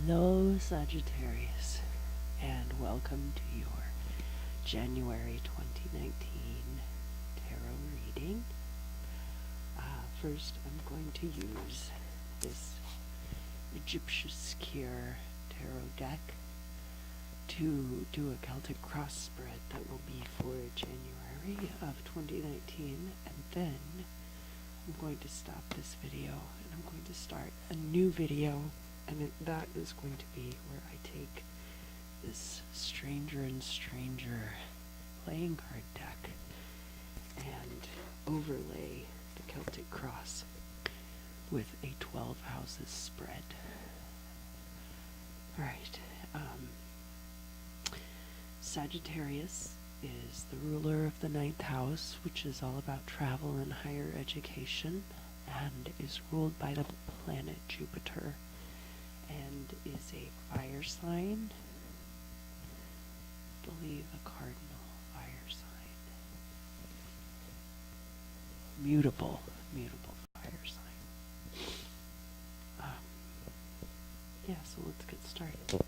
Hello, Sagittarius, and welcome to your January 2019 tarot reading. First, I'm going to use this Egyptian tarot deck to do a Celtic cross spread that will be for January of 2019, and then I'm going to stop this video and I'm going to start a new video, and that is going to be where I take this Stranger and Stranger playing card deck and overlay the Celtic cross with a 12 houses spread. Alright, Sagittarius is the ruler of the ninth house, which is all about travel and higher education, and is ruled by the planet Jupiter, and is a fire sign, I believe a cardinal fire sign. Mutable fire sign. Yeah, so let's get started.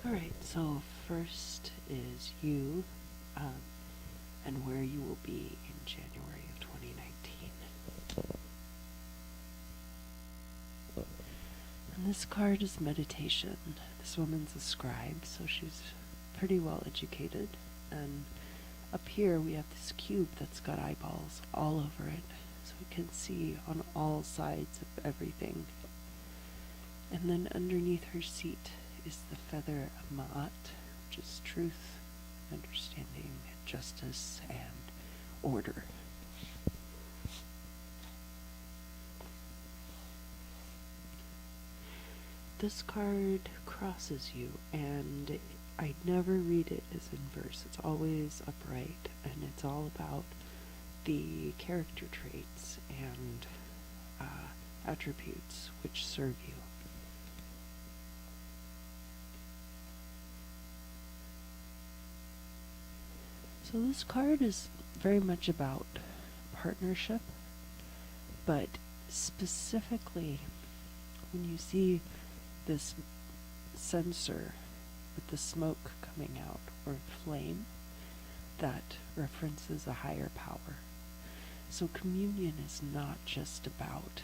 Alright, so first is you, and where you will be in January of 2019. And this card is meditation. This woman's a scribe, so she's pretty well educated. And up here we have this cube that's got eyeballs all over it, so we can see on all sides of everything. And then underneath her seat is the feather of Ma'at, which is truth, understanding, justice, and order. This card crosses you, and I never read it as in verse. It's always upright, and it's all about the character traits and attributes which serve you. So this card is very much about partnership, but specifically when you see this censer with the smoke coming out, or flame, that references a higher power. So communion is not just about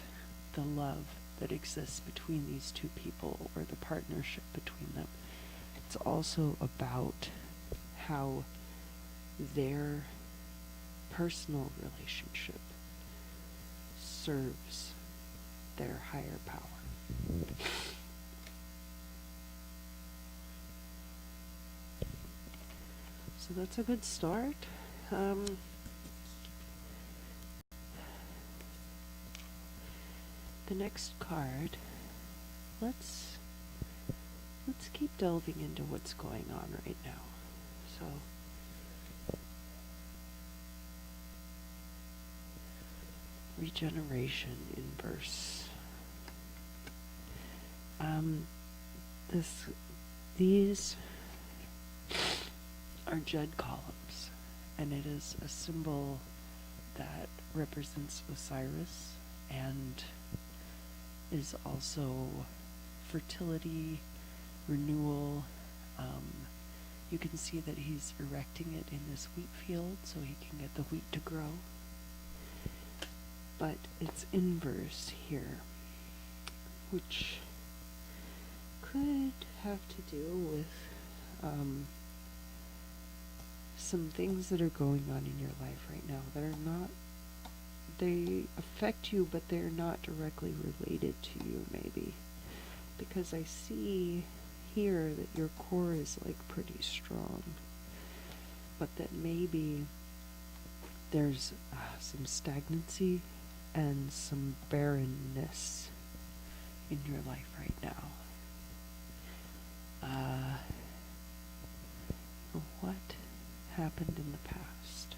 the love that exists between these two people or the partnership between them. It's also about how their personal relationship serves their higher power. So that's a good start. The next card, let's keep delving into what's going on right now. So regeneration in verse. These are jed columns, and it is a symbol that represents Osiris and is also fertility, renewal. You can see that he's erecting it in this wheat field so he can get the wheat to grow. But it's inverse here, which could have to do with some things that are going on in your life right now that are not, they affect you, but they're not directly related to you, maybe. Because I see here that your core is like pretty strong, but that maybe there's some stagnancy and some barrenness in your life right now. What happened in the past?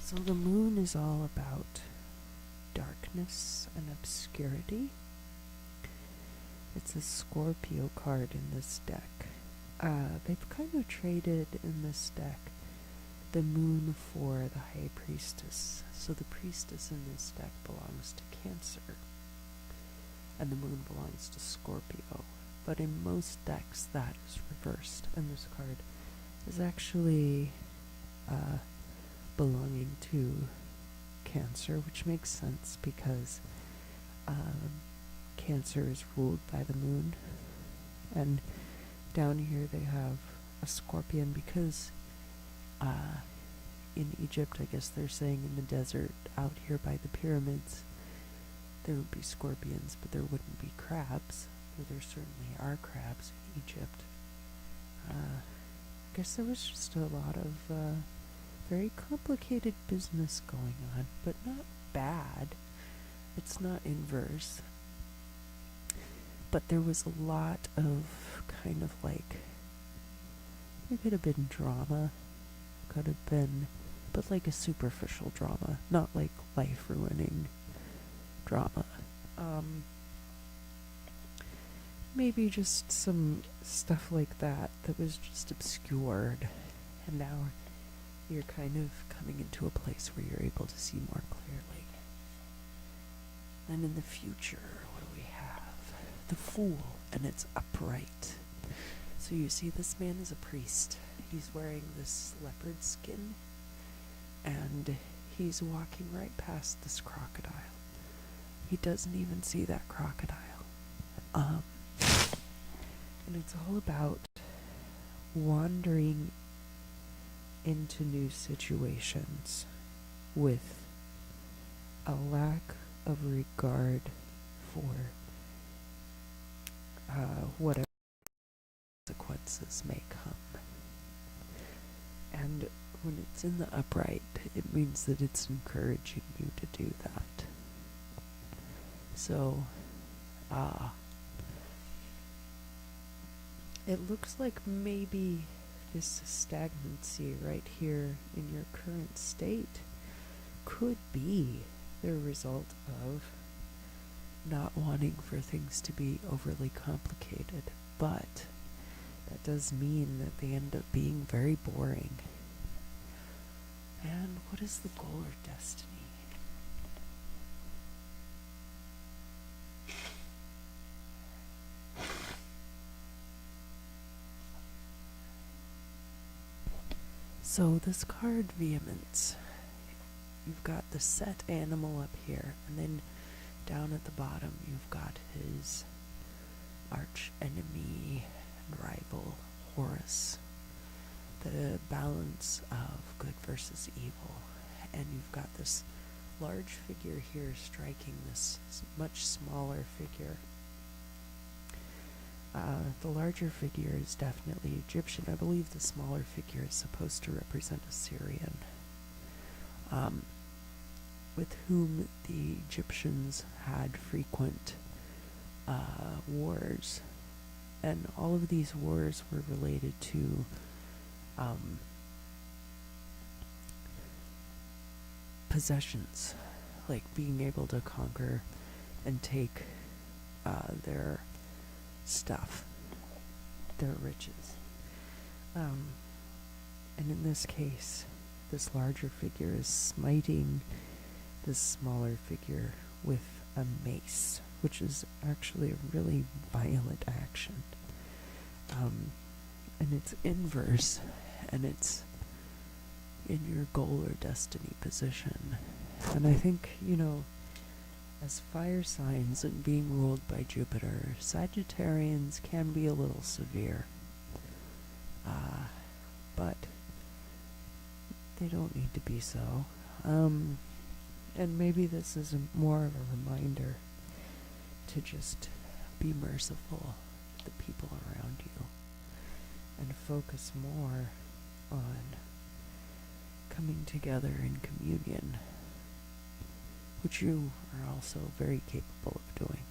So the moon is all about darkness and obscurity. It's a Scorpio card in this deck. They've kind of traded in this deck the moon for the high priestess. So the priestess in this deck belongs to Cancer, and the moon belongs to Scorpio. But in most decks that is reversed, and this card is actually belonging to Cancer, which makes sense because Cancer is ruled by the moon, and down here they have a scorpion because in Egypt, I guess they're saying in the desert out here by the pyramids there would be scorpions, but there wouldn't be crabs. But there certainly are crabs in Egypt. I guess there was just a lot of very complicated business going on, but not bad. It's not inverse. But there was a lot of kind of like, it could have been drama, could have been, but like a superficial drama, not like life-ruining drama. Maybe just some stuff like that that was just obscured, and now you're kind of coming into a place where you're able to see more clearly. And in the future, what do we have? The Fool, and it's upright. So you see this man is a priest. He's wearing this leopard skin, and he's walking right past this crocodile. He doesn't even see that crocodile. And it's all about wandering into new situations with a lack of regard for whatever consequences may come. And when it's in the upright, it means that it's encouraging you to do that. So, it looks like maybe this stagnancy right here in your current state could be the result of not wanting for things to be overly complicated, but that does mean that they end up being very boring. And what is the goal or destiny? So this card, Vehemence, you've got the set animal up here, and then down at the bottom you've got his arch enemy and rival, Horus. The balance of good versus evil. And you've got this large figure here striking this much smaller figure. The larger figure is definitely Egyptian. I believe the smaller figure is supposed to represent Assyrian, with whom the Egyptians had frequent wars. And all of these wars were related to possessions, like being able to conquer and take their stuff, their riches. And in this case, this larger figure is smiting this smaller figure with a mace, which is actually a really violent action. And it's inverse, and it's in your goal or destiny position. And I think, as fire signs and being ruled by Jupiter, Sagittarians can be a little severe. But they don't need to be so. And maybe this is more of a reminder to just be merciful to the people around you and focus more on coming together in communion, which you are also very capable of doing.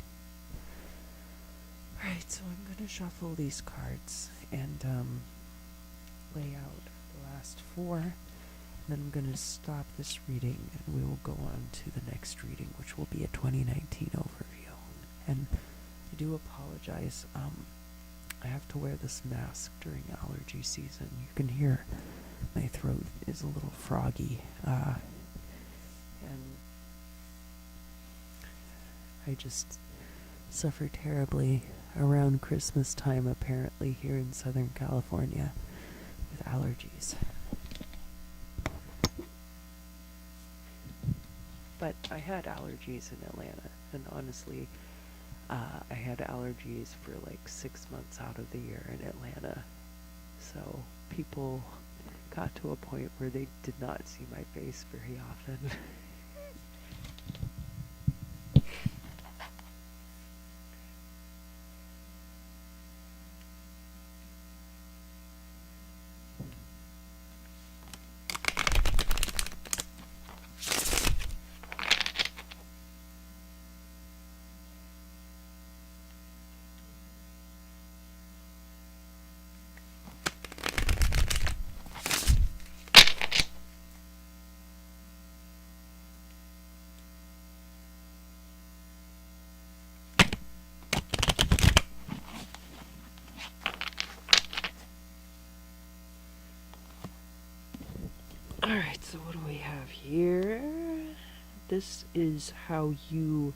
Alright, so I'm going to shuffle these cards and lay out the last four, and then I'm going to stop this reading and we will go on to the next reading, which will be a 2019 overview. And I do apologize, I have to wear this mask during allergy season. You can hear my throat is a little froggy, and I just suffer terribly around Christmas time, apparently, here in Southern California with allergies. But I had allergies in Atlanta, and honestly, I had allergies for like 6 months out of the year in Atlanta. So people got to a point where they did not see my face very often. Alright, so what do we have here? This is how you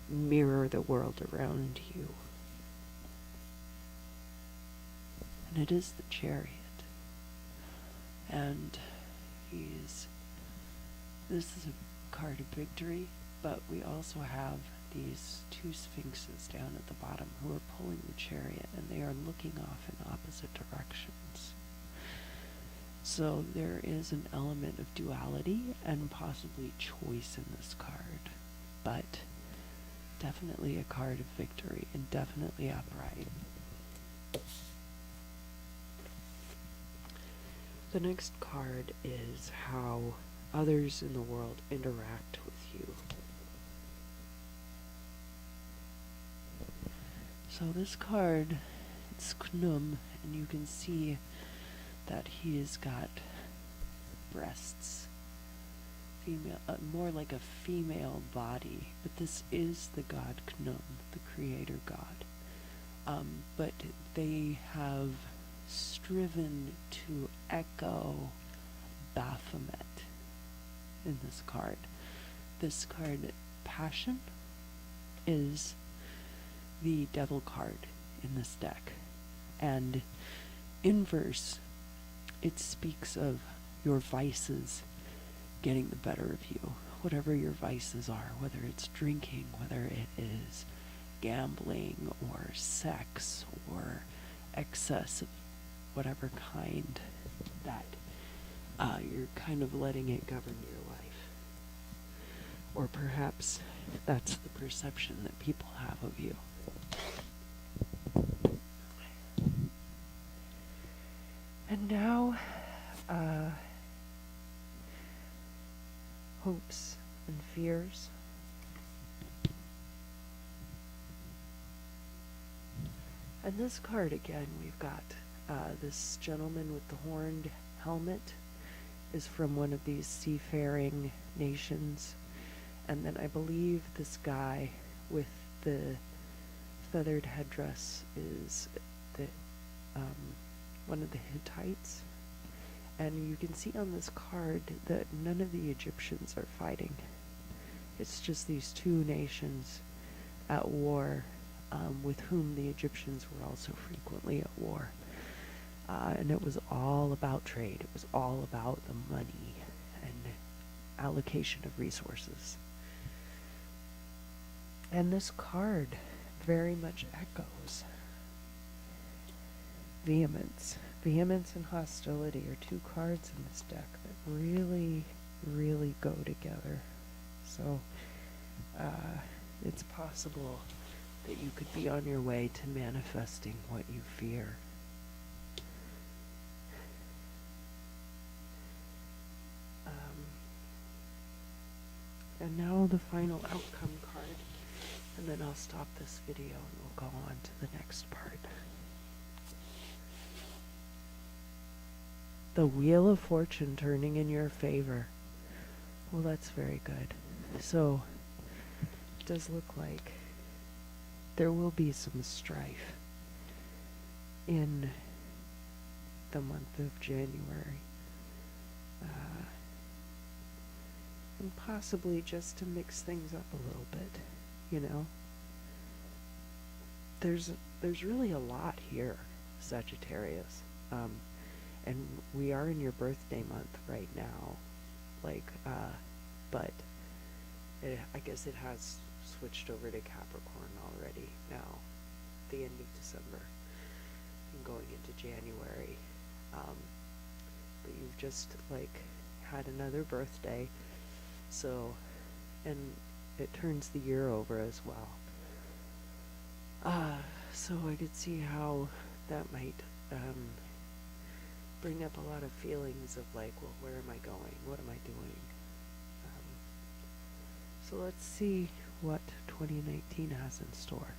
mirror the world around you. And it is the Chariot. And this is a card of victory, but we also have these two sphinxes down at the bottom who are pulling the chariot, and they are looking off in opposite directions. So there is an element of duality and possibly choice in this card, but definitely a card of victory and definitely upright. The next card is how others in the world interact with you. So this card, it's Knum, and you can see that he has got breasts, female, more like a female body, but this is the god Knum, the creator god. But they have striven to echo Baphomet in this card. This card, Passion, is the devil card in this deck, and inverse, it speaks of your vices getting the better of you, whatever your vices are, whether it's drinking, whether it is gambling or sex or excess of whatever kind, that you're kind of letting it govern your life. Or perhaps that's the perception that people have of you. And now, hopes and fears. And this card again, we've got this gentleman with the horned helmet is from one of these seafaring nations, And then I believe this guy with the feathered headdress is the one of the Hittites. And you can see on this card that none of the Egyptians are fighting. It's just these two nations at war, with whom the Egyptians were also frequently at war. And it was all about trade. It was all about the money and allocation of resources. And this card very much echoes vehemence. Vehemence and hostility are two cards in this deck that really, really go together. So it's possible that you could be on your way to manifesting what you fear. And now the final outcome card, and then I'll stop this video and we'll go on to the next part. The Wheel of Fortune turning in your favor. Well, that's very good. So, it does look like there will be some strife in the month of January. And possibly just to mix things up a little bit, you know. There's really a lot here, Sagittarius. And we are in your birthday month right now. But I guess it has switched over to Capricorn already now, the end of December and going into January. But you've just had another birthday. So, and it turns the year over as well. So I could see how that might bring up a lot of feelings of well, where am I going? What am I doing? So let's see what 2019 has in store.